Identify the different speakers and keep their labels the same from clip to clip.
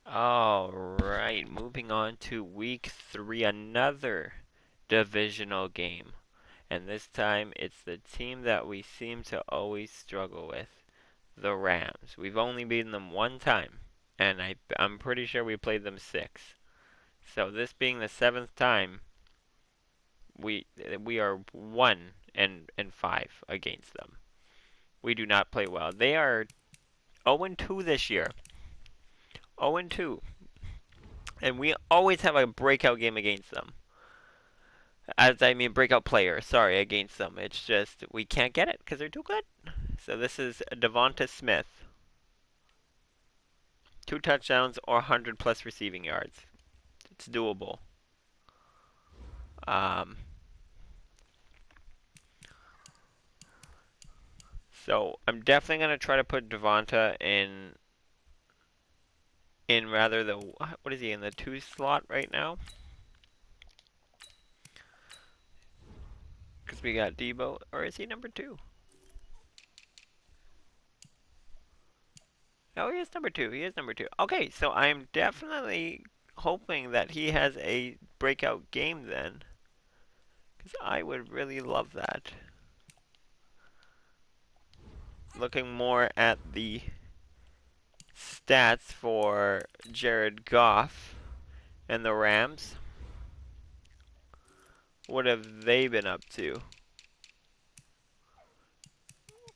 Speaker 1: All right, moving on to week 3, another divisional game. And this time it's the team that we seem to always struggle with, the Rams. We've only beaten them one time, and I'm pretty sure we played them 6. So this being the 7th time, we are 1-5 against them. We do not play well. They are 0-2 this year. 0-2. And we always have a breakout game against them. Breakout player, sorry, against them. It's just, we can't get it because they're too good. So this is Devonta Smith. 2 touchdowns or 100 plus receiving yards. It's doable. So I'm definitely going to try to put Devonta in rather the, what is he, in the 2 slot right now? Because we got Debo, or is he number 2? Oh, he is number 2. He is number 2. Okay, so I'm definitely hoping that he has a breakout game then. Because I would really love that. Looking more at the stats for Jared Goff and the Rams. What have they been up to?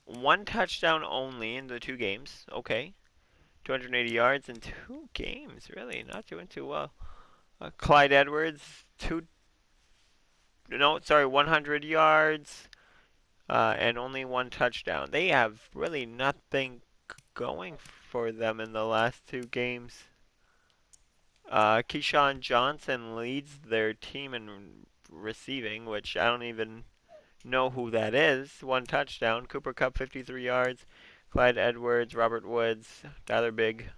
Speaker 1: 1 touchdown only in the 2 games. Okay. 280 yards in 2 games. Really, not doing too well. Clyde Edwards, 100 yards and only 1 touchdown. They have really nothing going for them in the last 2 games. Keyshawn Johnson leads their team in receiving, which I don't even know who that is. 1 touchdown. Cooper Kupp, 53 yards. Clyde Edwards, Robert Woods, Tyler Big.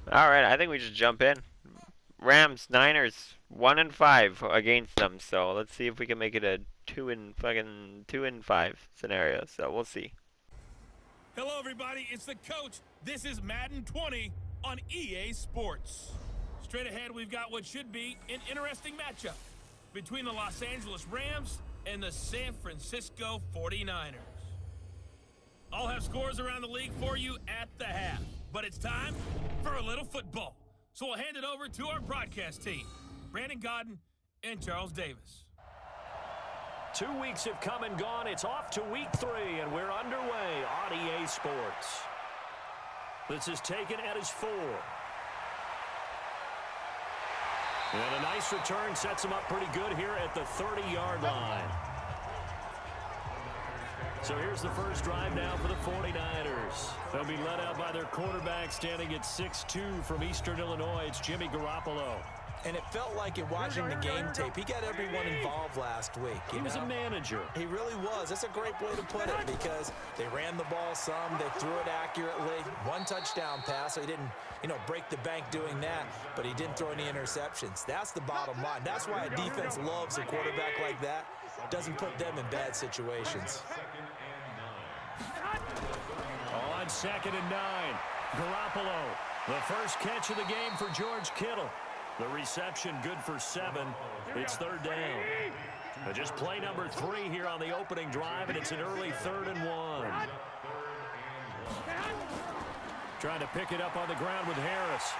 Speaker 1: Alright, I think we just jump in. Rams, Niners, 1-5 against them. So let's see if we can make it a 2-5 scenario. So we'll see.
Speaker 2: Hello, everybody. It's the coach. This is Madden 20 on EA Sports. Straight ahead, we've got what should be an interesting matchup between the Los Angeles Rams and the San Francisco 49ers. I'll have scores around the league for you at the half, but it's time for a little football. So we'll hand it over to our broadcast team, Brandon Godden and Charles Davis.
Speaker 3: 2 weeks have come and gone. It's off to week 3, and we're underway on EA Sports. This is taken at his 4. And a nice return sets him up pretty good here at the 30-yard line. So here's the first drive now for the 49ers. They'll be led out by their quarterback standing at 6'2" from Eastern Illinois. It's Jimmy Garoppolo.
Speaker 4: And it felt like in watching the game tape, he got everyone involved last week.
Speaker 3: He was a manager.
Speaker 4: He really was. That's a great way to put it because they ran the ball some, they threw it accurately. 1 touchdown pass, so he didn't, break the bank doing that, but he didn't throw any interceptions. That's the bottom line. That's why a defense loves a quarterback like that. Doesn't put them in bad situations.
Speaker 3: On 2nd and 9, Garoppolo. The first catch of the game for George Kittle. The reception good for 7. It's 3rd down. Just play number 3 here on the opening drive, and it's an early 3rd and 1. Trying to pick it up on the ground with Harris.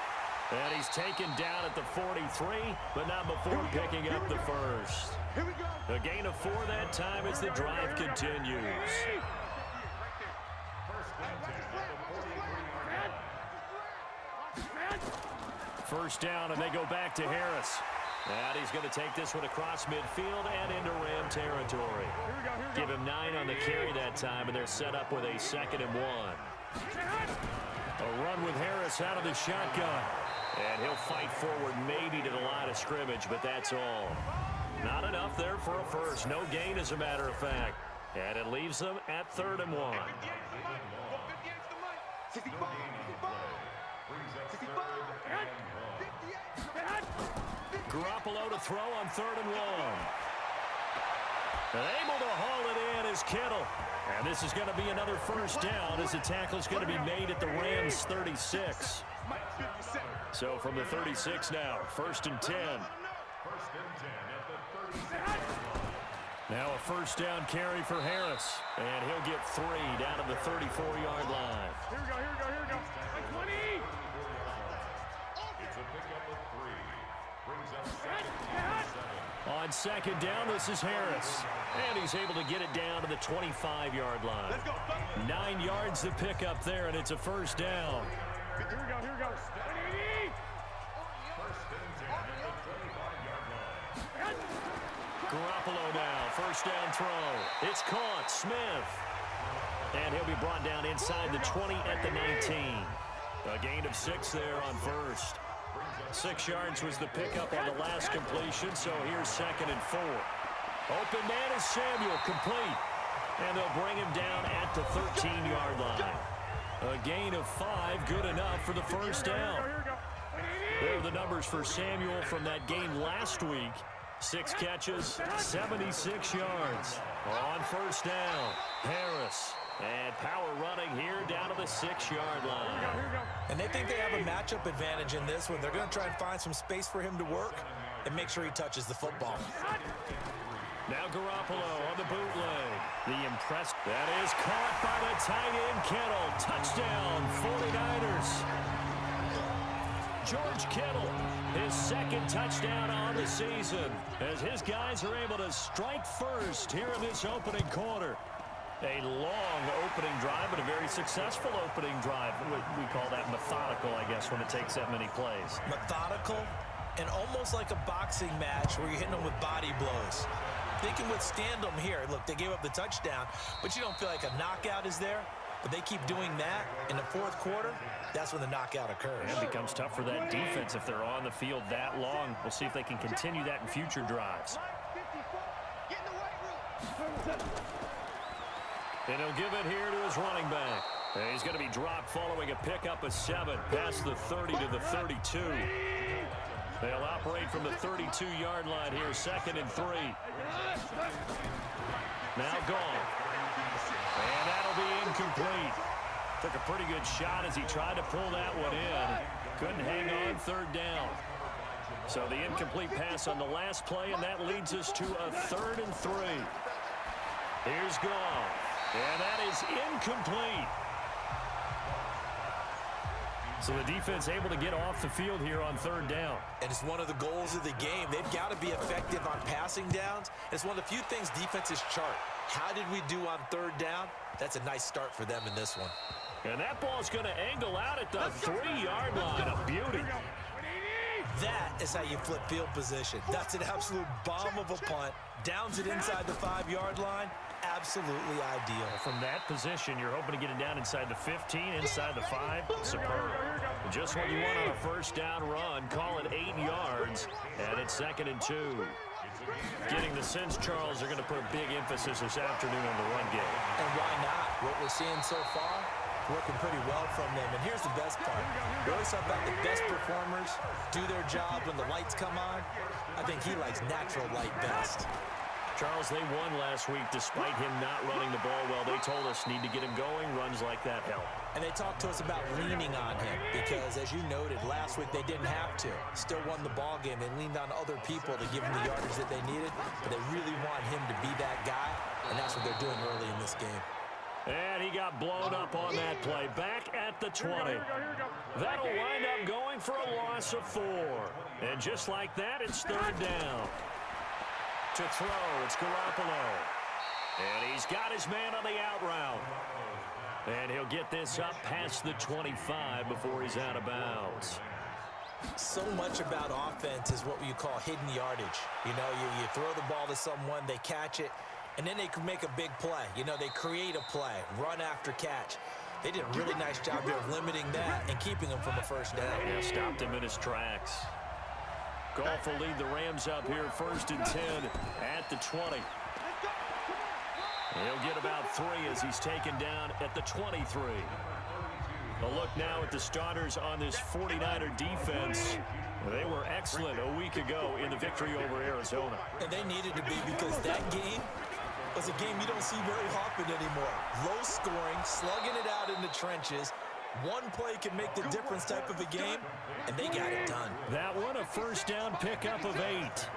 Speaker 3: And he's taken down at the 43, but not before picking up the first. A gain of 4 that time as the drive continues. First down, and they go back to Harris. And he's going to take this one across midfield and into Ram territory. Give him 9 on the carry that time, and they're set up with a 2nd and 1. A run with Harris out of the shotgun. And he'll fight forward maybe to the line of scrimmage, but that's all. Not enough there for a first. No gain, as a matter of fact. And it leaves them at 3rd and 1. Garoppolo to throw on 3rd and 1. And able to haul it in is Kittle. And this is going to be another first down as the tackle is going to be made at the Rams 36. So from the 36 now, 1st and 10. Now a first down carry for Harris. And he'll get 3 down to the 34-yard line.
Speaker 2: Here we go. Like 20.
Speaker 5: It's a pickup of 3. Brings up
Speaker 3: On 2nd down, this is Harris. And he's able to get it down to the 25-yard line. 9 yards to pick up there, and it's a first down.
Speaker 2: Here we go. 180.
Speaker 5: First and 10 at the 25-yard line.
Speaker 3: Garoppolo now, first down throw. It's caught, Smith. And he'll be brought down inside the 20 at the 19. A gain of 6 there on first. 6 yards was the pickup on the last completion, so here's 2nd and 4. Open man is Samuel, complete. And they'll bring him down at the 13-yard line. A gain of 5, good enough for the first down. There are the numbers for Samuel from that game last week. 6 catches, 76 yards. On first down, Harris. And power running here down to the 6-yard line.
Speaker 4: And they think they have a matchup advantage in this one. They're going to try and find some space for him to work and make sure he touches the football.
Speaker 3: Now Garoppolo on the bootleg. The impress. That is caught by the tight end, Kittle. Touchdown, 49ers. George Kittle, his 2nd touchdown on the season, as his guys are able to strike first here in this opening quarter. A long opening drive, but a very successful opening drive. We call that methodical, I guess, when it takes that many plays.
Speaker 4: Methodical and almost like a boxing match where you're hitting them with body blows. They can withstand them here. Look, they gave up the touchdown, but you don't feel like a knockout is there. But they keep doing that in the 4th quarter, that's when the knockout occurs.
Speaker 3: It becomes tough for that defense if they're on the field that long. We'll see if they can continue that in future drives. And he'll give it here to his running back. And he's going to be dropped following a pickup of 7 past the 30 to the 32. They'll operate from the 32-yard line here, 2nd and 3. Now gone. And that'll be incomplete. Took a pretty good shot as he tried to pull that one in. Couldn't hang on, 3rd down. So the incomplete pass on the last play, and that leads us to a 3rd and 3. Here's gone. And that is incomplete. So the defense able to get off the field here on 3rd down.
Speaker 4: And it's one of the goals of the game. They've got to be effective on passing downs. It's one of the few things defenses chart. How did we do on 3rd down? That's a nice start for them in this one.
Speaker 3: And that ball's going to angle out at the 3-yard line. A beauty.
Speaker 4: That is how you flip field position. That's an absolute bomb of a punt. Downs it inside the 5-yard line. Absolutely ideal.
Speaker 3: From that position, you're hoping to get it down inside the 15, inside the 5. Superb. Just what you want on a first down run. Call it 8 yards, and it's 2nd and 2. Getting the sense, Charles, they're going to put a big emphasis this afternoon on the run game.
Speaker 4: And why not? What we're seeing so far, working pretty well from them. And here's the best part. We always talk about the best performers do their job when the lights come on. I think he likes natural light best.
Speaker 3: Charles, they won last week despite him not running the ball well. They told us need to get him going. Runs like that help.
Speaker 4: And they talked to us about leaning on him because, as you noted, last week they didn't have to. Still won the ball game. They leaned on other people to give them the yardage that they needed, but they really want him to be that guy, and that's what they're doing early in this game.
Speaker 3: And he got blown up on that play. Back at the 20. That'll wind up going for a loss of 4. And just like that, it's 3rd down. To throw, it's Garoppolo. And he's got his man on the out route. And he'll get this up past the 25 before he's out of bounds.
Speaker 4: So much about offense is what you call hidden yardage. You know, you throw the ball to someone, they catch it, and then they can make a big play. You know, they create a play, run after catch. They did a really nice job there of limiting that and keeping him from a first down.
Speaker 3: Yeah, stopped him in his tracks. Goff will lead the Rams up here, 1st and 10 at the 20. He'll get about 3 as he's taken down at the 23. A look now at the starters on this 49er defense. They were excellent a week ago in the victory over Arizona.
Speaker 4: And they needed to be because that game was a game you don't see very often anymore. Low scoring, slugging it out in the trenches. One play can make the difference type of a game, and they got it done.
Speaker 3: That one, a first down pickup of 8.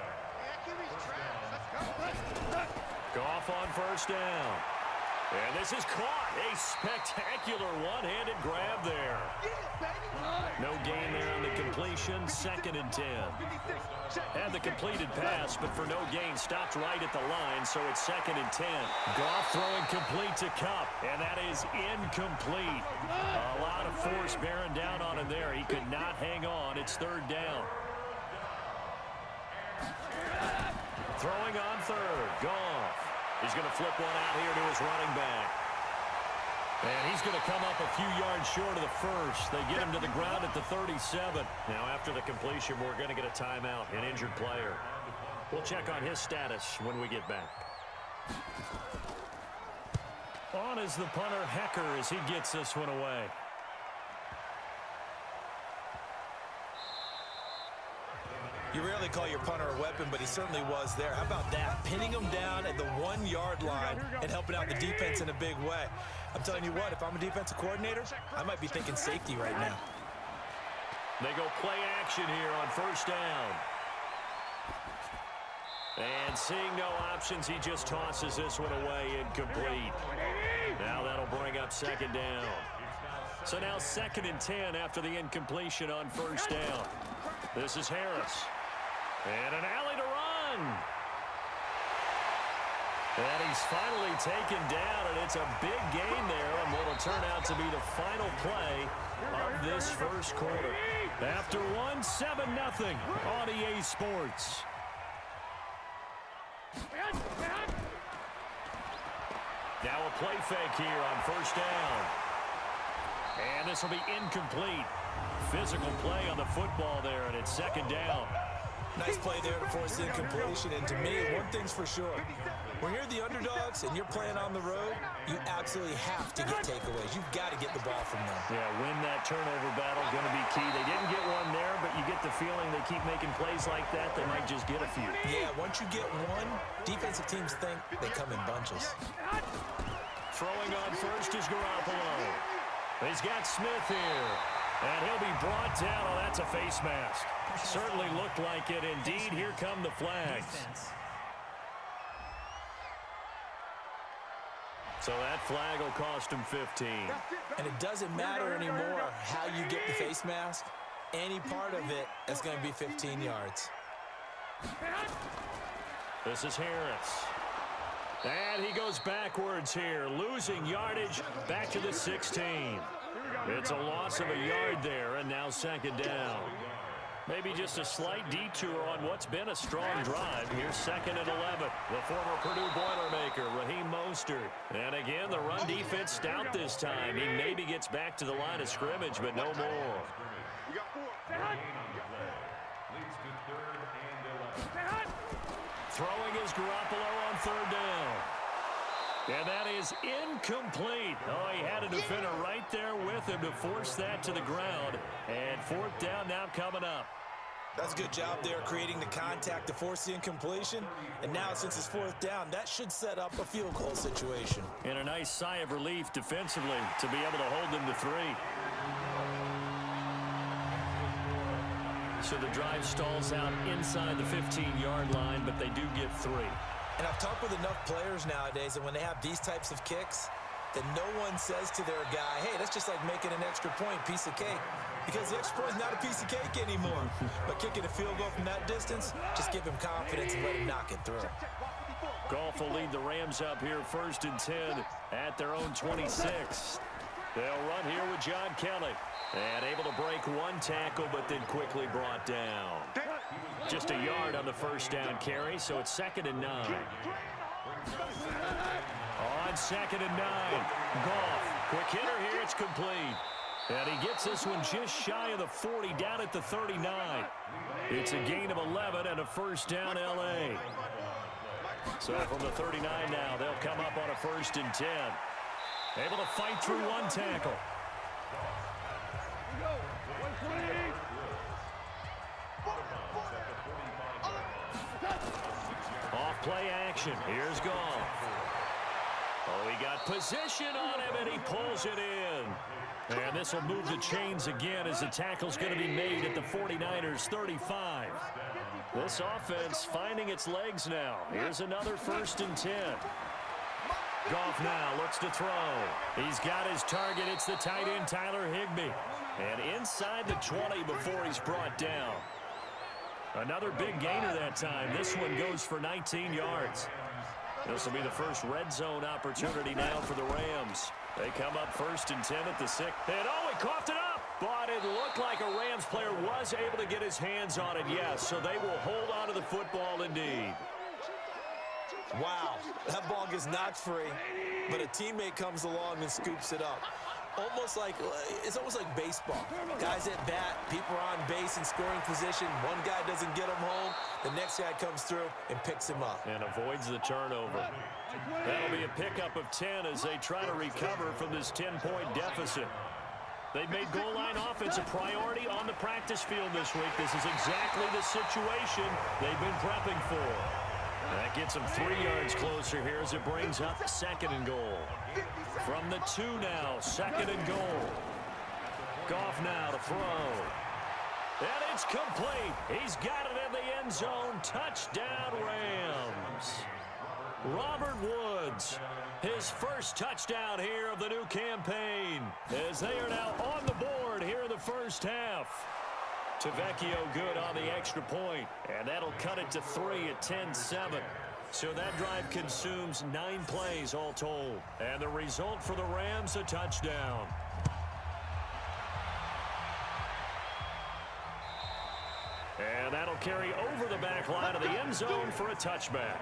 Speaker 3: Goff on first down. And this is caught. A spectacular one-handed grab there. No gain there on the completion. 2nd and 10. Had the completed pass, but for no gain, stopped right at the line, so it's 2nd and 10. Goff throwing complete to Kupp, and that is incomplete. A lot of force bearing down on him there. He could not hang on. It's 3rd down. Throwing on 3rd. Goff. He's going to flip one out here to his running back. And he's going to come up a few yards short of the first. They get him to the ground at the 37. Now, after the completion, we're going to get a timeout, an injured player. We'll check on his status when we get back. On is the punter, Hecker, as he gets this one away.
Speaker 4: You rarely call your punter a weapon, but he certainly was there. How about that? Pinning him down at the 1-yard line and helping out the defense in a big way. I'm telling you what, if I'm a defensive coordinator, I might be thinking safety right now.
Speaker 3: They go play action here on first down. And seeing no options, he just tosses this one away, incomplete. Now that'll bring up 2nd down. So now 2nd and 10 after the incompletion on first down. This is Harris. And an alley to run. And he's finally taken down, and it's a big gain there on what will turn out to be the final play of this first quarter. After 1, 7-0 on EA Sports. Now a play fake here on first down. And this will be incomplete. Physical play on the football there, and it's 2nd down.
Speaker 4: Nice play there to force the incompletion, and to me, one thing's for sure. When you're the underdogs and you're playing on the road, you absolutely have to get takeaways. You've got to get the ball from them.
Speaker 3: Yeah, win that turnover battle, going to be key. They didn't get one there, but you get the feeling they keep making plays like that, they might just get a few.
Speaker 4: Yeah, once you get one, defensive teams think they come in bunches.
Speaker 3: Throwing on first is Garoppolo. He's got Smith here. And he'll be brought down. Oh, that's a face mask. Certainly looked like it. Indeed, here come the flags. So that flag will cost him 15.
Speaker 4: And it doesn't matter anymore how you get the face mask. Any part of it is going to be 15 yards.
Speaker 3: This is Harris. And he goes backwards here, losing yardage back to the 16. It's a loss of a yard there, and now 2nd down. Maybe just a slight detour on what's been a strong drive. Here's 2nd and 11. The former Purdue Boilermaker, Raheem Mostert. And again, the run defense stout this time. He maybe gets back to the line of scrimmage, but no more. Throwing is Garoppolo on 3rd down. And that is incomplete. Oh, he had a defender right there with him to force that to the ground. And 4th down now coming up.
Speaker 4: That's a good job there creating the contact to force the incompletion. And now since it's 4th down, that should set up a field goal situation.
Speaker 3: And a nice sigh of relief defensively to be able to hold them to 3. So the drive stalls out inside the 15-yard line, but they do get 3.
Speaker 4: And I've talked with enough players nowadays, and when they have these types of kicks, then no one says to their guy, hey, that's just like making an extra point, piece of cake. Because the extra point is not a piece of cake anymore. But kicking a field goal from that distance, just give him confidence and let him knock it through.
Speaker 3: Goff will lead the Rams up here 1st and 10 at their own 26. They'll run here with John Kelly. And able to break one tackle, but then quickly brought down. Just a yard on the first down carry, so it's 2nd and 9. On 2nd and 9, Goff. Quick hitter here, it's complete. And he gets this one just shy of the 40, down at the 39. It's a gain of 11 and a first down L.A. So from the 39 now, they'll come up on a 1st and 10. Able to fight through one tackle. Off play action. Here's Goff. Oh, he got position on him, and he pulls it in. And this will move the chains again as the tackle's going to be made at the 49ers 35. This offense finding its legs now. Here's another 1st and 10. Goff now looks to throw. He's got his target. It's the tight end, Tyler Higbee. And inside the 20 before he's brought down. Another big gainer that time. This one goes for 19 yards. This will be the first red zone opportunity now for the Rams. They come up 1st and 10 at the 6. And oh, he coughed it up. But it looked like a Rams player was able to get his hands on it, yes. So they will hold on to the football indeed.
Speaker 4: Wow, that ball gets knocked free, but a teammate comes along and scoops it up. It's almost like baseball. Guys at bat, people are on base in scoring position. One guy doesn't get him home. The next guy comes through and picks him up.
Speaker 3: And avoids the turnover. That'll be a pickup of 10 as they try to recover from this 10-point deficit. They've made goal line offense a priority on the practice field this week. This is exactly the situation they've been prepping for. That gets them 3 yards closer here as it brings up 2nd and goal. From the 2 now, 2nd and goal. Goff now to throw. And it's complete. He's got it in the end zone. Touchdown, Rams. Robert Woods, his first touchdown here of the new campaign, as they are now on the board here in the first half. Tavecchio good on the extra point, and that'll cut it to 3 at 10-7. So that drive consumes 9 plays all told. And the result for the Rams, a touchdown. And that'll carry over the back line of the end zone for a touchback.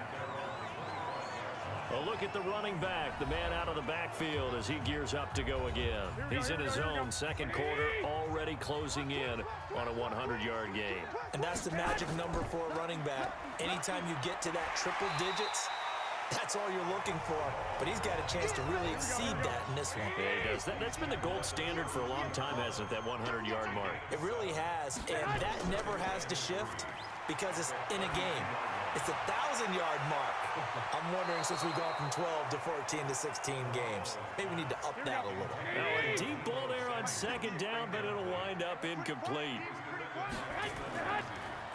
Speaker 3: A look at the running back, the man out of the backfield as he gears up to go again. He's in his own 2nd quarter, already closing in on a 100-yard game.
Speaker 4: And that's the magic number for a running back. Anytime you get to that triple digits, that's all you're looking for. But he's got a chance to really exceed that in this one.
Speaker 3: Yeah, he does. That's been the gold standard for a long time, hasn't it, that 100-yard mark?
Speaker 4: It really has, and that never has to shift because it's in a game. It's a 1,000-yard mark. I'm wondering, since we've gone from 12 to 14 to 16 games, maybe we need to up that a little.
Speaker 3: Now a deep ball there on 2nd down, but it'll wind up incomplete.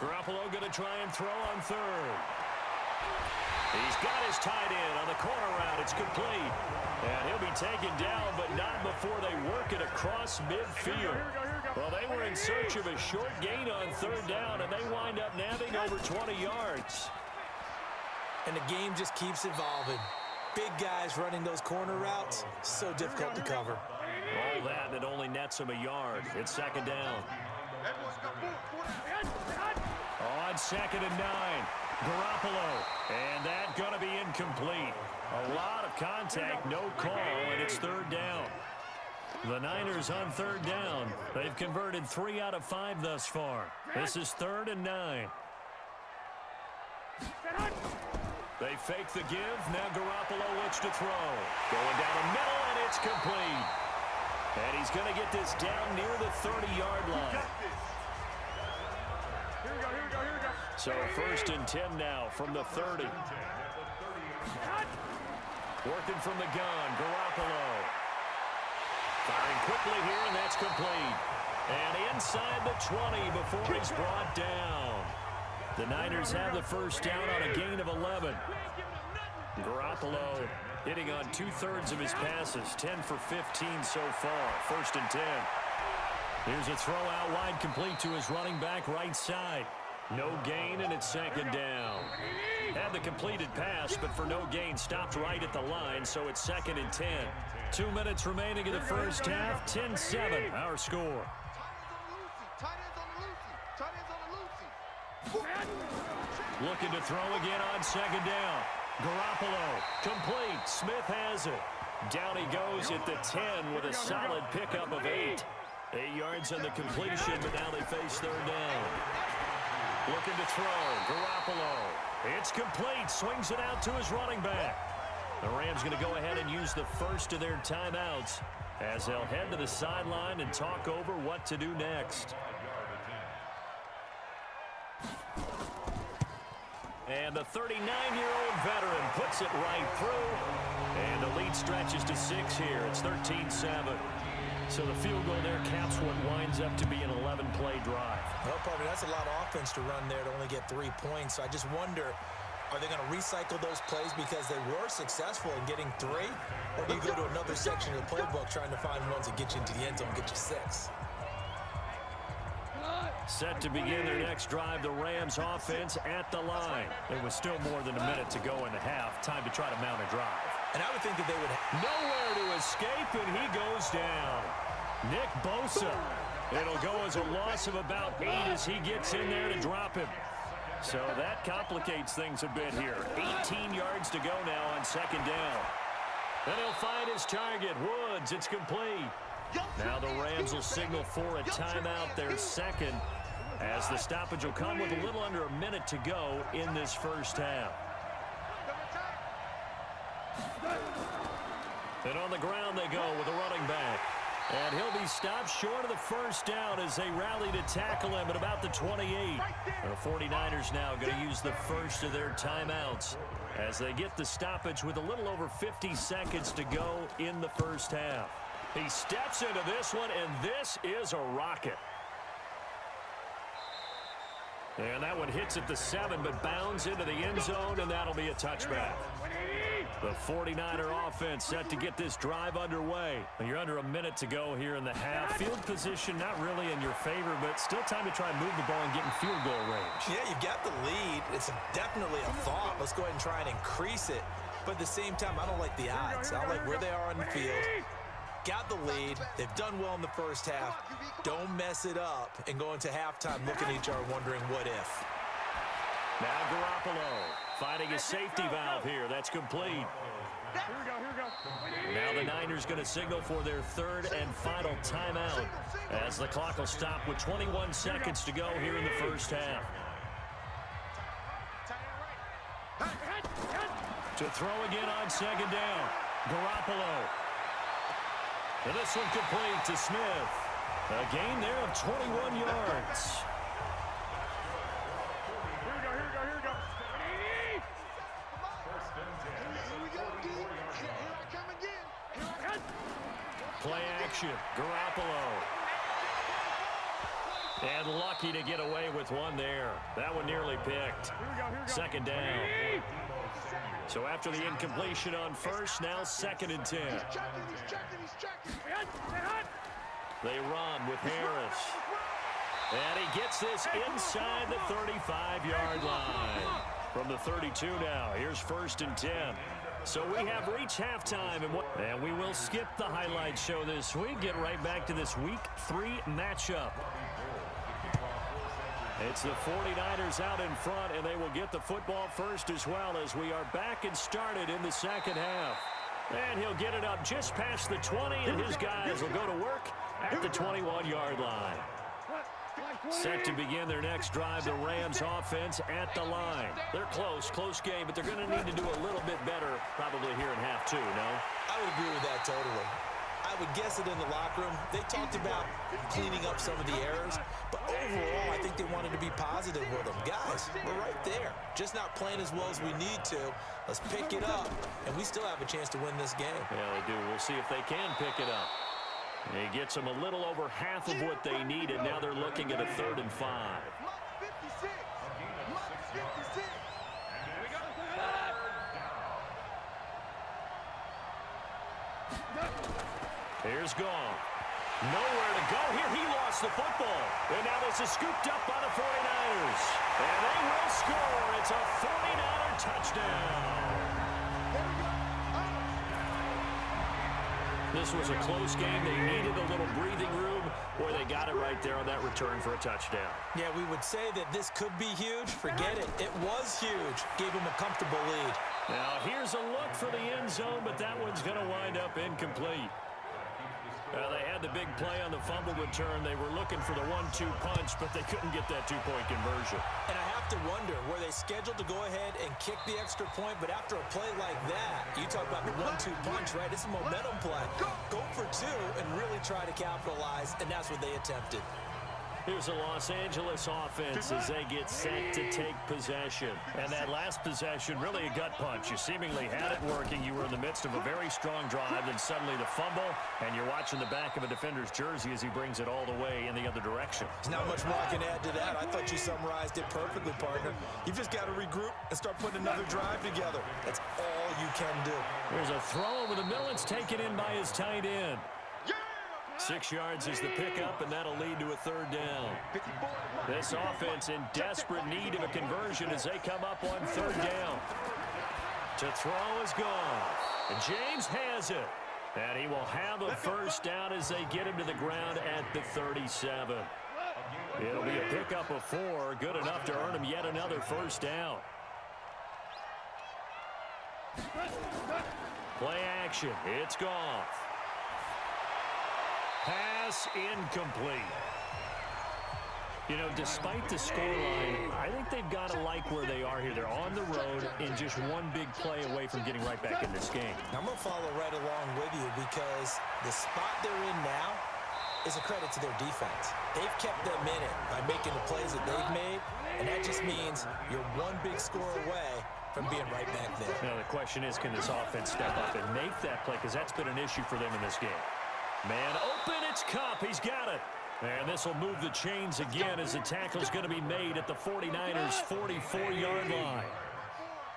Speaker 3: Garoppolo going to try and throw on 3rd. He's got his tight end on the corner route. It's complete. And he'll be taken down, but not before they work it across midfield. Well, they were in search of a short gain on 3rd down, and they wind up nabbing over 20 yards.
Speaker 4: And the game just keeps evolving. Big guys running those corner routes, so difficult to cover.
Speaker 3: All that, and it only nets him a yard. It's 2nd down. On 2nd and 9. Garoppolo, and that going to be incomplete. A lot of contact, no call, and it's 3rd down. The Niners on 3rd down. They've converted 3 out of 5 thus far. This is 3rd and 9. They fake the give. Now Garoppolo looks to throw. Going down the middle, and it's complete. And he's going to get this down near the 30-yard line. So 1st and 10 now from the 30. Working from the gun, Garoppolo. Firing quickly here, and that's complete. And inside the 20 before he's brought down. The Niners have the first down on a gain of 11. Garoppolo hitting on 2/3 of his passes, 10 for 15 so far. 1st and 10. Here's a throw out wide, complete to his running back right side. No gain, and it's 2nd down. Had the completed pass, but for no gain, stopped right at the line, so it's 2nd and 10. 2 minutes remaining in the first half, 10-7, our score. Looking to throw again on 2nd down. Garoppolo, complete. Smith has it. Down he goes at the 10 with a solid pickup of 8. 8 yards on the completion, but now they face 3rd down. Looking to throw. Garoppolo. It's complete. Swings it out to his running back. The Rams going to go ahead and use the first of their timeouts as they'll head to the sideline and talk over what to do next. And the 39-year-old veteran puts it right through. And the lead stretches to 6 here. It's 13-7. So the field goal there caps what winds up to be an 11-play drive.
Speaker 4: Well, partner, that's a lot of offense to run there to only get 3 points. So I just wonder, are they going to recycle those plays because they were successful in getting 3? Or do you go to another section of the playbook trying to find ones that get you into the end zone and get you 6?
Speaker 3: Set to begin their next drive, the Rams offense at the line. It was still more than a minute to go in the half. Time to try to mount a drive.
Speaker 4: And I would think that they would
Speaker 3: nowhere to escape, and he goes down. Nick Bosa. It'll go as a loss of about 8 as he gets in there to drop him. So that complicates things a bit here. 18 yards to go now on 2nd down. Then he'll find his target, Woods. It's complete. Now the Rams will signal for a timeout, their second, as the stoppage will come with a little under a minute to go in this first half. And on the ground they go with a running back. And he'll be stopped short of the first down as they rally to tackle him at about the 28. The 49ers now going to use the first of their timeouts as they get the stoppage with a little over 50 seconds to go in the first half. He steps into this one, and this is a rocket. And that one hits at the 7, but bounds into the end zone, and that'll be a touchback. The 49er offense set to get this drive underway. You're under a minute to go here in the half. Field position not really in your favor, but still time to try and move the ball and get in field goal range.
Speaker 4: Yeah, you've got the lead. It's definitely a thought. Let's go ahead and try and increase it. But at the same time, I don't like the odds. I don't like where they are on the field. Got the lead. They've done well in the first half. Don't mess it up and go into halftime looking at each other wondering what if.
Speaker 3: Now Garoppolo finding a safety valve here. That's complete.
Speaker 6: Here we go.
Speaker 3: Now the Niners going to signal for their 3rd and final timeout as the clock will stop with 21 seconds to go here in the first half. To throw again on 2nd down. Garoppolo. And this one complete to Smith. A gain there of 21 yards.
Speaker 6: Here we go.
Speaker 3: Play action. Garoppolo. And lucky to get away with one there. That one nearly picked. 2nd down. So after the incompletion on first, now 2nd and 10. They run with Harris. And he gets this inside the 35-yard line. From the 32 now, here's 1st and 10. So we have reached halftime, and we will skip the highlight show this week. Get right back to this Week 3 matchup. It's the 49ers out in front, and they will get the football first as well as we are back and started in the second half. And he'll get it up just past the 20, and his guys will go to work at the 21-yard line. Set to begin their next drive, the Rams offense at the line. They're close game, but they're going to need to do a little bit better probably here in half 2, no?
Speaker 4: I would agree with that totally. I would guess it in the locker room. They talked about cleaning up some of the errors, but overall, I think they wanted to be positive with them. Guys, we're right there. Just not playing as well as we need to. Let's pick it up, and we still have a chance to win this game.
Speaker 3: Yeah, they do. We'll see if they can pick it up. He gets them a little over half of what they needed. Now they're looking at a 3rd and 5. Here's Gong. Nowhere to go here. He lost the football. And now this is scooped up by the 49ers. And they will score. It's a 49er touchdown. This was a close game. They needed a little breathing room. Boy, they got it right there on that return for a touchdown.
Speaker 4: Yeah, we would say that this could be huge. Forget it. It was huge. Gave him a comfortable lead.
Speaker 3: Now, here's a look for the end zone, but that one's going to wind up incomplete. They had the big play on the fumble return. They were looking for the 1-2 punch, but they couldn't get that two-point conversion.
Speaker 4: And I have to wonder, were they scheduled to go ahead and kick the extra point? But after a play like that, you talk about the 1-2 punch, right? It's a momentum play. Go for 2 and really try to capitalize, and that's what they attempted.
Speaker 3: Here's the Los Angeles offense as they get set to take possession. And that last possession, really a gut punch. You seemingly had it working. You were in the midst of a very strong drive, then suddenly the fumble, and you're watching the back of a defender's jersey as he brings it all the way in the other direction.
Speaker 4: There's not much more I can add to that. I thought you summarized it perfectly, partner. You've just got to regroup and start putting another drive together. That's all you can do.
Speaker 3: There's a throw over the middle. It's taken in by his tight end. 6 yards is the pickup, and that'll lead to a third down. This offense in desperate need of a conversion as they come up on third down. To throw is gone. And James has it. And he will have a first down as they get him to the ground at the 37. It'll be a pickup of 4, good enough to earn him yet another first down. Play action. It's Goff. Pass incomplete. You know, despite the scoreline, I think they've got to like where they are here. They're on the road and just one big play away from getting right back in this game.
Speaker 4: I'm going to follow right along with you because the spot they're in now is a credit to their defense. They've kept them in it by making the plays that they've made, and that just means you're one big score away from being right back there.
Speaker 3: Now, the question is, can this offense step up and make that play? Because that's been an issue for them in this game. Man open, it's Kupp. He's got it. And this will move the chains again as the tackle's going to be made at the 49ers' 44-yard line.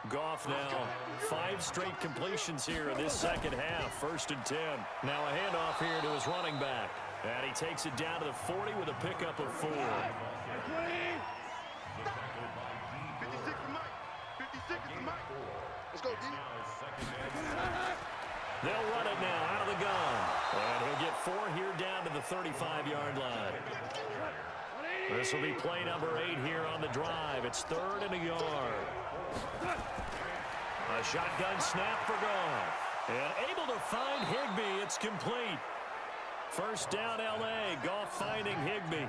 Speaker 3: Goff now 5 straight completions here in this second half. 1st and 10. Now a handoff here to his running back. And he takes it down to the 40 with a pickup of 4.
Speaker 6: 56 to Mike. 56 to Mike. Let's go, D.
Speaker 3: They'll run it now out of the gun. And he'll get 4 here down to the 35-yard line. This will be play number 8 here on the drive. It's 3rd and a yard. A shotgun snap for Goff. And able to find Higbee. It's complete. First down, L.A. Goff finding Higbee.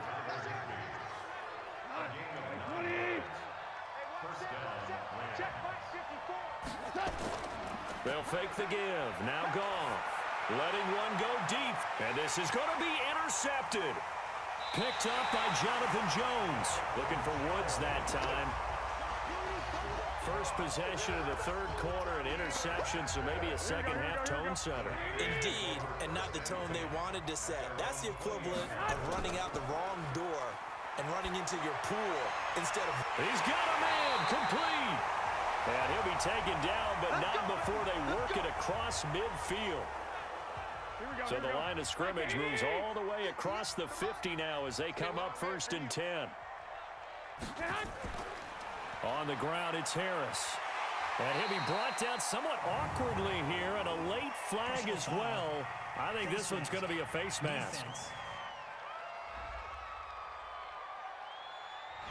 Speaker 3: They'll fake the give. Now Goff. Letting one go deep. And this is going to be intercepted. Picked up by Jonathan Jones. Looking for Woods that time. First possession of the 3rd quarter, an interception, so maybe a second-half tone setter.
Speaker 4: Indeed, and not the tone they wanted to set. That's the equivalent of running out the wrong door and running into your pool instead of...
Speaker 3: He's got a man, complete. And he'll be taken down, but not before they work it across midfield. So the line of scrimmage moves all the way across the 50 now as they come up 1st and 10. On the ground, it's Harris. And he'll be brought down somewhat awkwardly here, and a late flag as well. I think this one's going to be a face mask.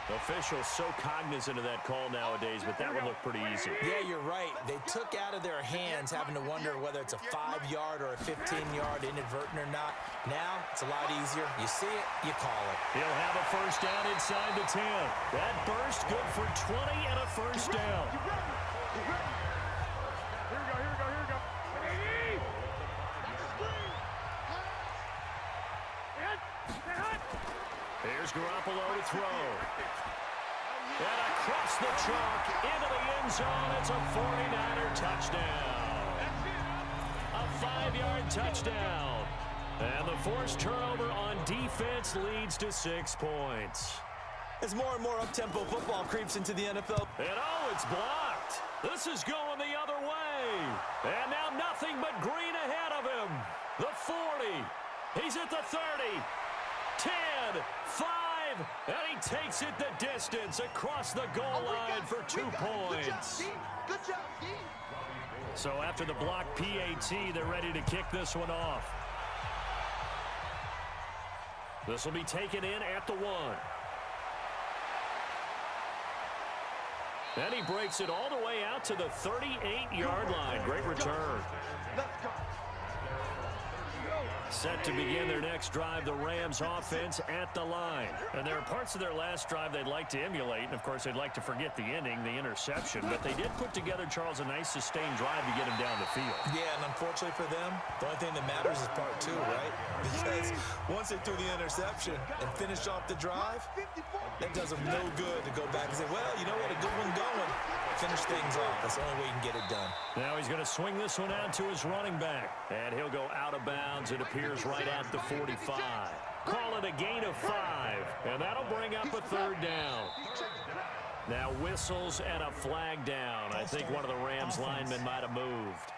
Speaker 3: Officials so cognizant of that call nowadays, but that one looked pretty easy.
Speaker 4: Yeah, you're right. They took out of their hands having to wonder whether it's a 5-yard or a 15-yard inadvertent or not. Now, it's a lot easier. You see it, you call it.
Speaker 3: He'll have a first down inside the 10. That burst good for 20 and a first down.
Speaker 6: Here we go, here we go, here we go.
Speaker 3: Here's Garoppolo to throw. And across the chalk into the end zone. It's a 49er touchdown. A 5-yard touchdown. And the forced turnover on defense leads to 6 points.
Speaker 4: As more and more up-tempo football creeps into the NFL.
Speaker 3: And oh, it's blocked. This is going the other way. And now nothing but green ahead of him. The 40. He's at the 30. 10, 5, and he takes it the distance across the goal line for 2 points.
Speaker 6: Good job, D.
Speaker 3: So after the block PAT, they're ready to kick this one off. This will be taken in at the 1. Then he breaks it all the way out to the 38-yard line. Great return.
Speaker 6: Let's go.
Speaker 3: Set to begin their next drive, the Rams offense at the line. And there are parts of their last drive they'd like to emulate. And, of course, they'd like to forget the ending, the interception. But they did put together, Charles, a nice sustained drive to get him down the field.
Speaker 4: Yeah, and unfortunately for them, the only thing that matters is part two, right? Because once they threw the interception and finished off the drive, that does them no good to go back and say, well, you know what, a good one going. Finish things off. That's the only way you can get it done.
Speaker 3: Now he's going to swing this one out to his running back. And he'll go out of bounds. It appears right at the 45. Call it a gain of 5. And that'll bring up a third down. Now whistles and a flag down. I think one of the Rams linemen might have moved.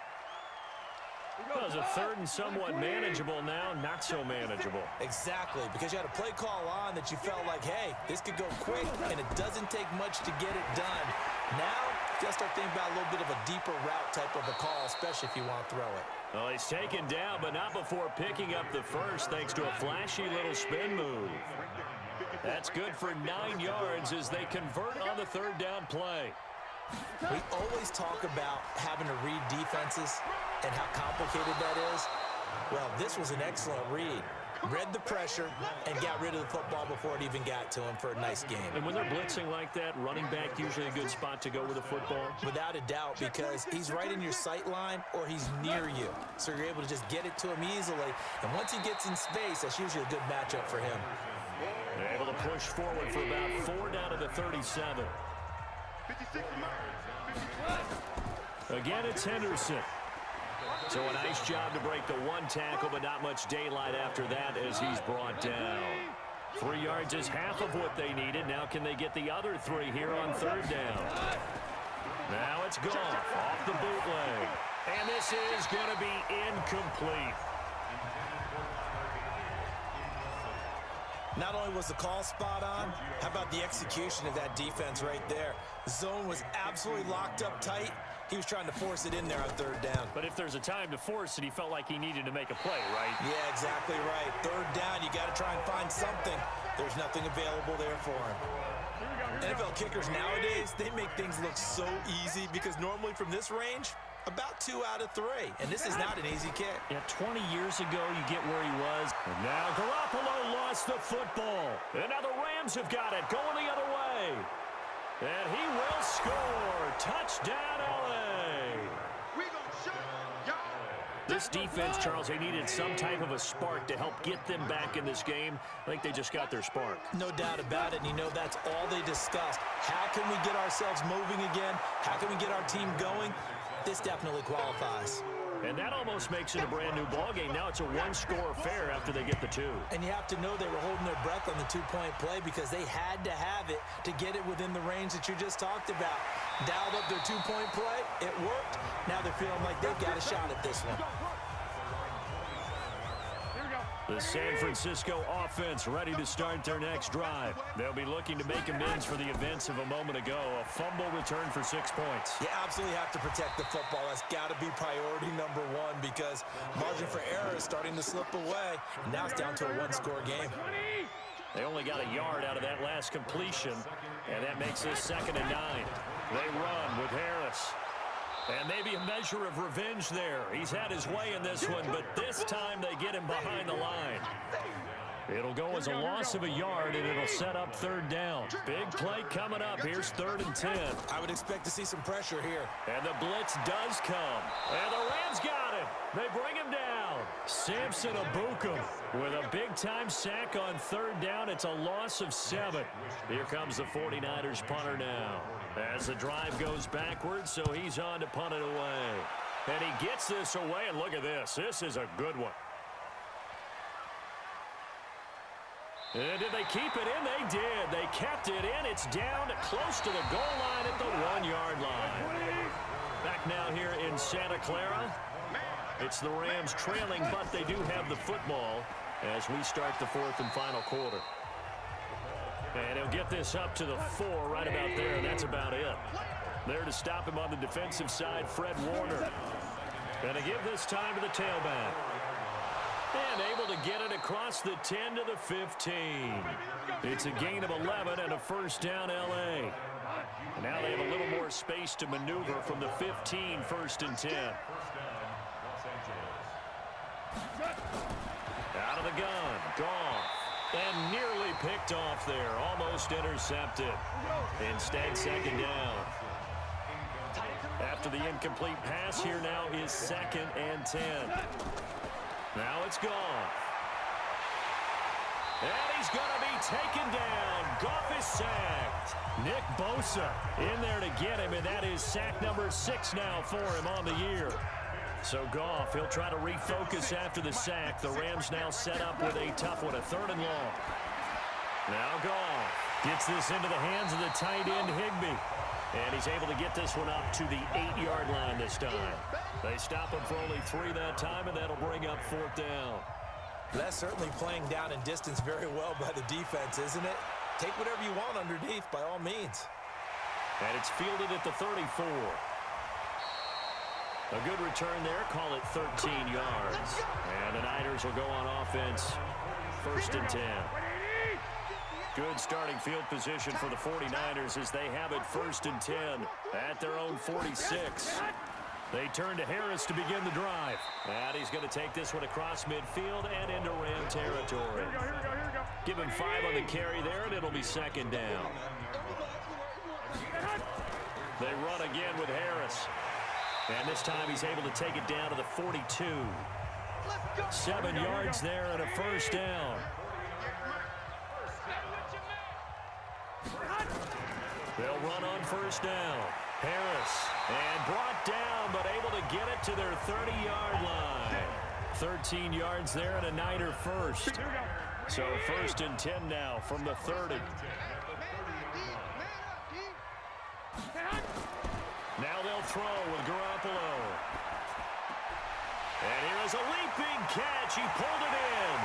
Speaker 3: Well, it's a third and somewhat manageable now, not so manageable.
Speaker 4: Exactly, because you had a play call on that you felt like, hey, this could go quick, and it doesn't take much to get it done. Now, you got to start thinking about a little bit of a deeper route type of a call, especially if you want to throw it.
Speaker 3: Well, he's taken down, but not before picking up the first, thanks to a flashy little spin move. That's good for 9 yards as they convert on the third down play.
Speaker 4: We always talk about having to read defenses and how complicated that is. Well, this was an excellent read. Read the pressure and got rid of the football before it even got to him for a nice game.
Speaker 3: And when they're blitzing like that, running back usually a good spot to go with the football?
Speaker 4: Without a doubt, because he's right in your sight line or he's near you. So you're able to just get it to him easily. And once he gets in space, that's usually a good matchup for him.
Speaker 3: They're able to push forward for about 4 down to the 37.
Speaker 6: 56
Speaker 3: Again, it's Henderson. So a nice job to break the one tackle, but not much daylight after that as he's brought down. 3 yards is half of what they needed. Now can they get the other 3 here on third down? Now it's Goff off the bootleg. And this is going to be incomplete.
Speaker 4: Not only was the call spot on, how about the execution of that defense right there? The zone was absolutely locked up tight. He was trying to force it in there on third down.
Speaker 3: But if there's a time to force it, he felt like he needed to make a play, right?
Speaker 4: Yeah, exactly right. Third down, you got to try and find something. There's nothing available there for him. NFL kickers nowadays, they make things look so easy because normally from this range, about 2 out of 3. And this is not an easy kick.
Speaker 3: Yeah, 20 years ago, you get where he was. And now Garoppolo lost the football. And now the Rams have got it, going the other way. And he will score. Touchdown, L.A.
Speaker 6: We gonna shut y'all.
Speaker 3: This defense, Charles, they needed some type of a spark to help get them back in this game. I think they just got their spark.
Speaker 4: No doubt about it, and you know that's all they discussed. How can we get ourselves moving again? How can we get our team going? This definitely qualifies.
Speaker 3: And that almost makes it a brand-new ballgame. Now it's a one-score affair after they get the 2.
Speaker 4: And you have to know they were holding their breath on the 2-point play because they had to have it to get it within the range that you just talked about. Dialed up their 2-point play. It worked. Now they're feeling like they've got a shot at this one.
Speaker 3: The San Francisco offense ready to start their next drive. They'll be looking to make amends for the events of a moment ago. A fumble return for 6 points.
Speaker 4: You absolutely have to protect the football. That's got to be priority number 1 because margin for error is starting to slip away. And now it's down to a 1-score game.
Speaker 3: They only got a yard out of that last completion, and that makes this 2nd and 9. They run with Harris. And maybe a measure of revenge there. He's had his way in this one, but this time they get him behind the line. It'll go as a loss of a yard, and it'll set up third down. Big play coming up. Here's 3rd and 10.
Speaker 4: I would expect to see some pressure here.
Speaker 3: And the blitz does come. And the Rams got him. They bring him down. Samson Abukum with a big-time sack on 3rd down. It's a loss of 7. Here comes the 49ers punter now. As the drive goes backwards, so he's on to punt it away. And he gets this away, and look at this. This is a good one. And did they keep it in? They did. They kept it in. It's down close to the goal line at the 1-yard line. Back now here in Santa Clara. It's the Rams trailing, but they do have the football as we start the 4th and final quarter. And he'll get this up to the 4 right about there, and that's about it. There to stop him on the defensive side, Fred Warner. And to give this time to the tailback. And able to get it across the 10 to the 15. It's a gain of 11 and a first down, L.A. And now they have a little more space to maneuver from the 15, 1st and 10. the gun. Goff. And nearly picked off there. Almost intercepted. Instead, second down. After the incomplete pass, here now is 2nd and 10. Now it's Goff. And he's going to be taken down. Goff is sacked. Nick Bosa in there to get him, and that is sack number 6 now for him on the year. So Goff, he'll try to refocus after the sack. The Rams now set up with a tough one, a 3rd and long. Now Goff gets this into the hands of the tight end Higbee. And he's able to get this one up to the 8-yard line this time. They stop him for only 3 that time, and that'll bring up 4th down.
Speaker 4: That's certainly playing down in distance very well by the defense, isn't it? Take whatever you want underneath by all means.
Speaker 3: And it's fielded at the 34. A good return there. Call it 13 yards. And the Niners will go on offense. 1st and 10. Good starting field position for the 49ers as they have it 1st and 10 at their own 46. They turn to Harris to begin the drive. And he's going to take this one across midfield and into Ram territory. Give him 5 on the carry there, and it'll be 2nd down. They run again with Harris. And this time he's able to take it down to the 42. 7 yards there and a 1st down. They'll run on 1st down. Harris, and brought down, but able to get it to their 30-yard line. 13 yards there and a Niner first. So 1st and 10 now from the 30. Now they'll throw with Garoppolo. And here is a leaping catch. He pulled it in.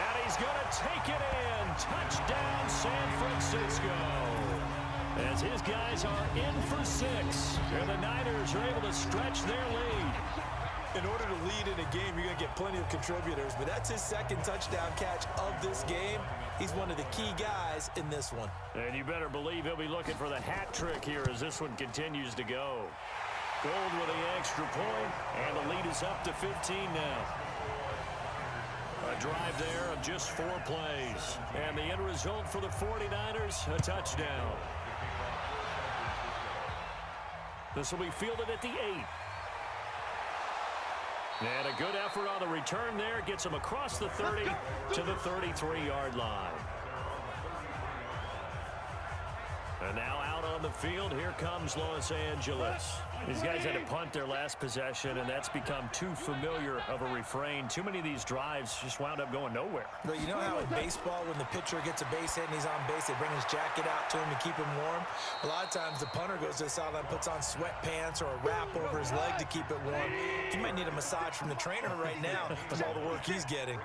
Speaker 3: And he's going to take it in. Touchdown, San Francisco. As his guys are in for 6. And the Niners are able to stretch their lead.
Speaker 4: In order to lead in a game, you're going to get plenty of contributors. But that's his 2nd touchdown catch of this game. He's one of the key guys in this one.
Speaker 3: And you better believe he'll be looking for the hat trick here as this one continues to go. Gold with the extra point, and the lead is up to 15 now. A drive there of just 4 plays. And the end result for the 49ers, a touchdown. This will be fielded at the 8. And a good effort on the return there. Gets him across the 30 to the 33-yard line. And now out on the field, here comes Los Angeles. These guys had to punt their last possession, and that's become too familiar of a refrain. Too many of these drives just wound up going nowhere.
Speaker 4: But you know how in baseball, when the pitcher gets a base hit and he's on base, they bring his jacket out to him to keep him warm? A lot of times the punter goes to the sideline, puts on sweatpants or a wrap over his leg to keep it warm. He might need a massage from the trainer right now with all the work he's getting.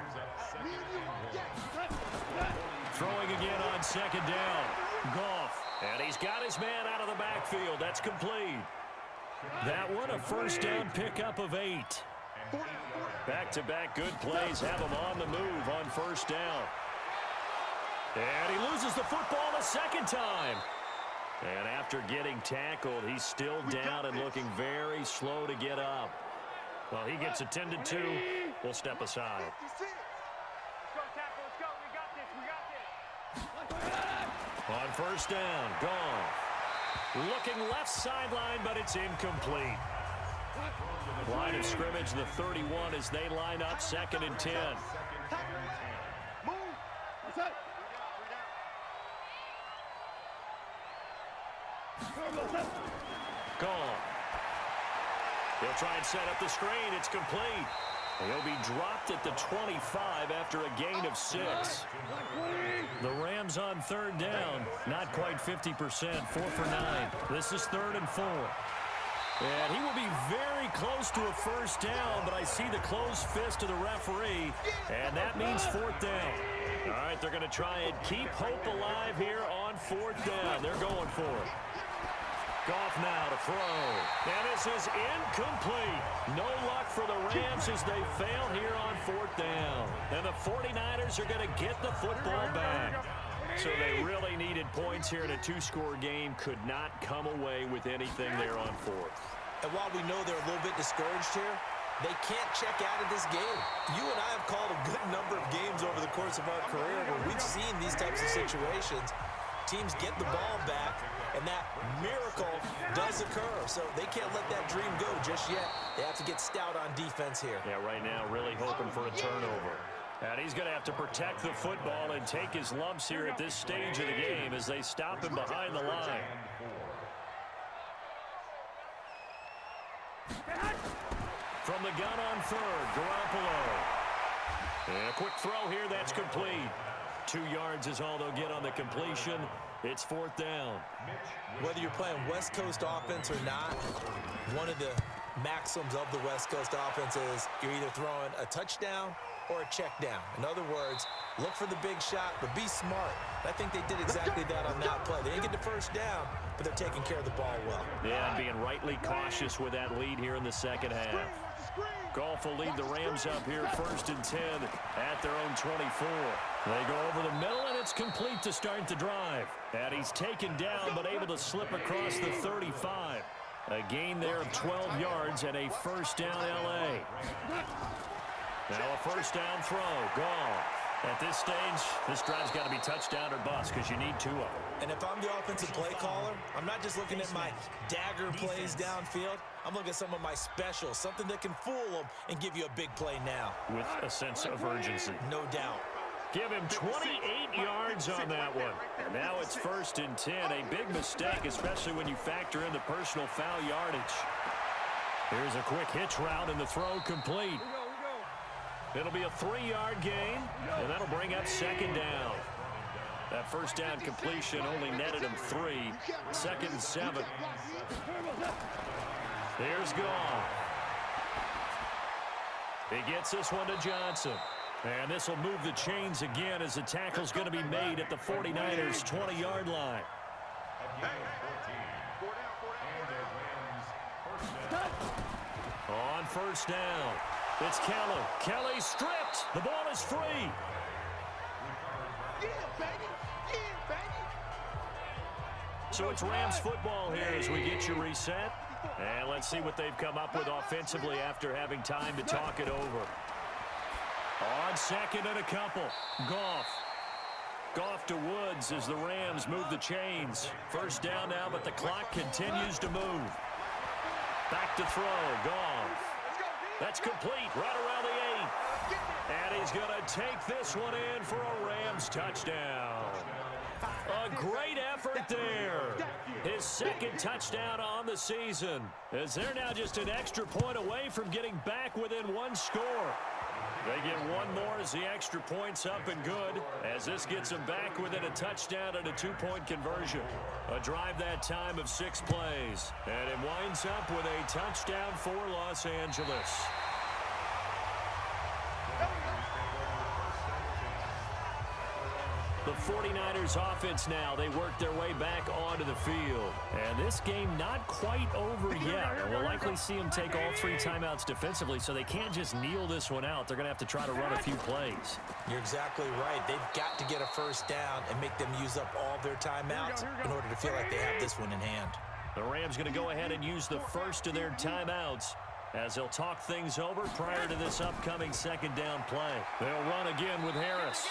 Speaker 3: Throwing again on 2nd down. Goff. And he's got his man out of the backfield. That's complete. That one, a 1st down pickup of 8. Back-to-back good plays have him on the move on 1st down. And he loses the football a 2nd time. And after getting tackled, he's still down and looking very slow to get up. Well, he gets attended to. We'll step aside. On 1st down, gone. Looking left sideline, but it's incomplete. Line of scrimmage, the 31 as they line up 2nd and 10. Gone. He'll try and set up the screen. It's complete. He'll be dropped at the 25 after a gain of 6. The Rams on 3rd down. Not quite 50%. 4 for 9. This is 3rd and 4. And he will be very close to a 1st down, but I see the closed fist of the referee, and that means 4th down. All right, they're going to try and keep hope alive here on 4th down. They're going for it. Goff now to throw. And this is incomplete. No luck for the Rams as they fail here on 4th down. And the 49ers are going to get the football back. So they really needed points here in a 2-score game. Could not come away with anything there on 4th.
Speaker 4: And while we know they're a little bit discouraged here, They can't check out of this game. You and I have called a good number of games over the course of our career where we've seen these types of situations. Teams get the ball back, and that miracle does occur. So they can't let that dream go just yet. They have to get stout on defense here.
Speaker 3: Yeah, right now really hoping for a turnover. And he's going to have to protect the football and take his lumps here at this stage of the game as they stop him behind the line. From the gun on third, Garoppolo. And a quick throw here, that's complete. 2 yards is all they'll get on the completion. It's 4th down.
Speaker 4: Whether you're playing West Coast offense or not, one of the maxims of the West Coast offense is you're either throwing a touchdown or a check down. In other words, look for the big shot, but be smart. I think they did exactly that on that play. They didn't get the first down, but they're taking care of the ball well.
Speaker 3: Yeah, and being rightly cautious with that lead here in the second half. Goff will lead the Rams up here 1st and 10 at their own 24. They go over the middle, and it's complete to start the drive. And he's taken down, but able to slip across the 35. A gain there of 12 yards and a 1st down L.A. Now a 1st down throw. Goff. At this stage, this drive's got to be touchdown or bust because you need 2 of them.
Speaker 4: And if I'm the offensive play caller, I'm not just looking at my dagger plays downfield. I'm looking at some of my specials, something that can fool them and give you a big play now.
Speaker 3: With a sense of urgency.
Speaker 4: No doubt.
Speaker 3: Give him 28 yards on that one. And now it's 1st and 10. A big mistake, especially when you factor in the personal foul yardage. Here's a quick hitch route and the throw complete. It'll be a 3-yard gain, and that'll bring up 2nd down. That 1st down completion only netted him 3. 2nd and 7. Here's Goff. He gets this one to Johnson. And this will move the chains again as the tackle's going to be made at the 49ers' 20-yard line. On 1st down, it's Kelly. Kelly stripped. The ball is free.
Speaker 6: Yeah, baby. Yeah, baby.
Speaker 3: So it's Rams football here as we get you reset. And let's see what they've come up with offensively after having time to talk it over. On 2nd and a couple. Goff. Goff to Woods as the Rams move the chains. 1st down now, but the clock continues to move. Back to throw. Goff. That's complete right around the 8. And he's going to take this one in for a Rams touchdown. A great effort there. His 2nd touchdown on the season, as they're now just an extra point away from getting back within 1 score. They get 1 more as the extra point's up and good, as this gets them back within a touchdown and a 2-point conversion. A drive that time of 6 plays, and it winds up with a touchdown for Los Angeles. The 49ers offense now, they work their way back onto the field. And this game not quite over yet. And we'll likely see them take all 3 timeouts defensively, so they can't just kneel this one out. They're going to have to try to run a few plays.
Speaker 4: You're exactly right. They've got to get a 1st down and make them use up all their timeouts in order to feel like they have this one in hand.
Speaker 3: The Rams going to go ahead and use the first of their timeouts as they'll talk things over prior to this upcoming 2nd down play. They'll run again with Harris.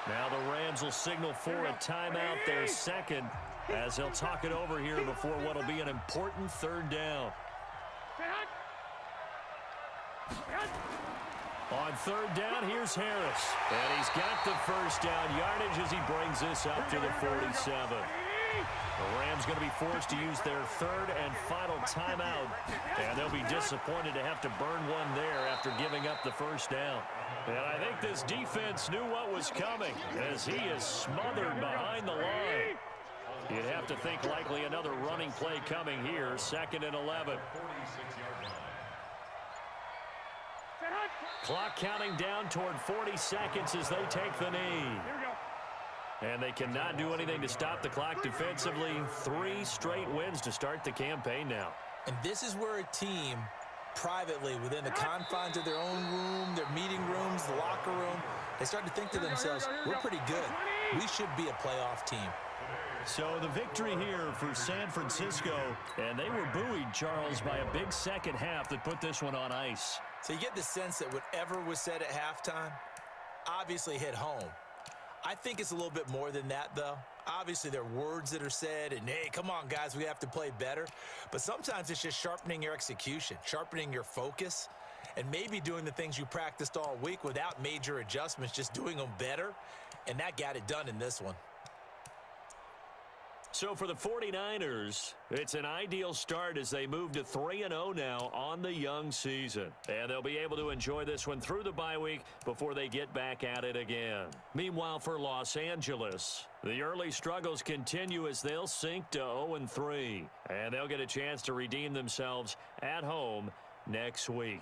Speaker 3: Now the Rams will signal for a timeout, their 2nd, as they'll talk it over here before what will be an important 3rd down. On 3rd down, here's Harris. And he's got the 1st down yardage as he brings this up to the 47. The Rams going to be forced to use their 3rd and final timeout. And they'll be disappointed to have to burn one there after giving up the 1st down. And I think this defense knew what was coming as he is smothered behind the line. You'd have to think likely another running play coming here, 2nd and 11. Clock counting down toward 40 seconds as they take the knee. And they cannot do anything to stop the clock defensively. 3 straight wins to start the campaign now.
Speaker 4: And this is where a team privately within the confines of their own room, their meeting rooms, the locker room, they start to think to themselves, we're pretty good. We should be a playoff team.
Speaker 3: So the victory here for San Francisco, and they were buoyed, Charles, by a big second half that put this one on ice.
Speaker 4: So you get the sense that whatever was said at halftime obviously hit home. I think it's a little bit more than that, though. Obviously, there are words that are said, and, hey, come on, guys, we have to play better. But sometimes it's just sharpening your execution, sharpening your focus, and maybe doing the things you practiced all week without major adjustments, just doing them better, and that got it done in this one.
Speaker 3: So for the 49ers, it's an ideal start as they move to 3-0 now on the young season. And they'll be able to enjoy this one through the bye week before they get back at it again. Meanwhile, for Los Angeles, the early struggles continue as they'll sink to 0-3. And they'll get a chance to redeem themselves at home next week.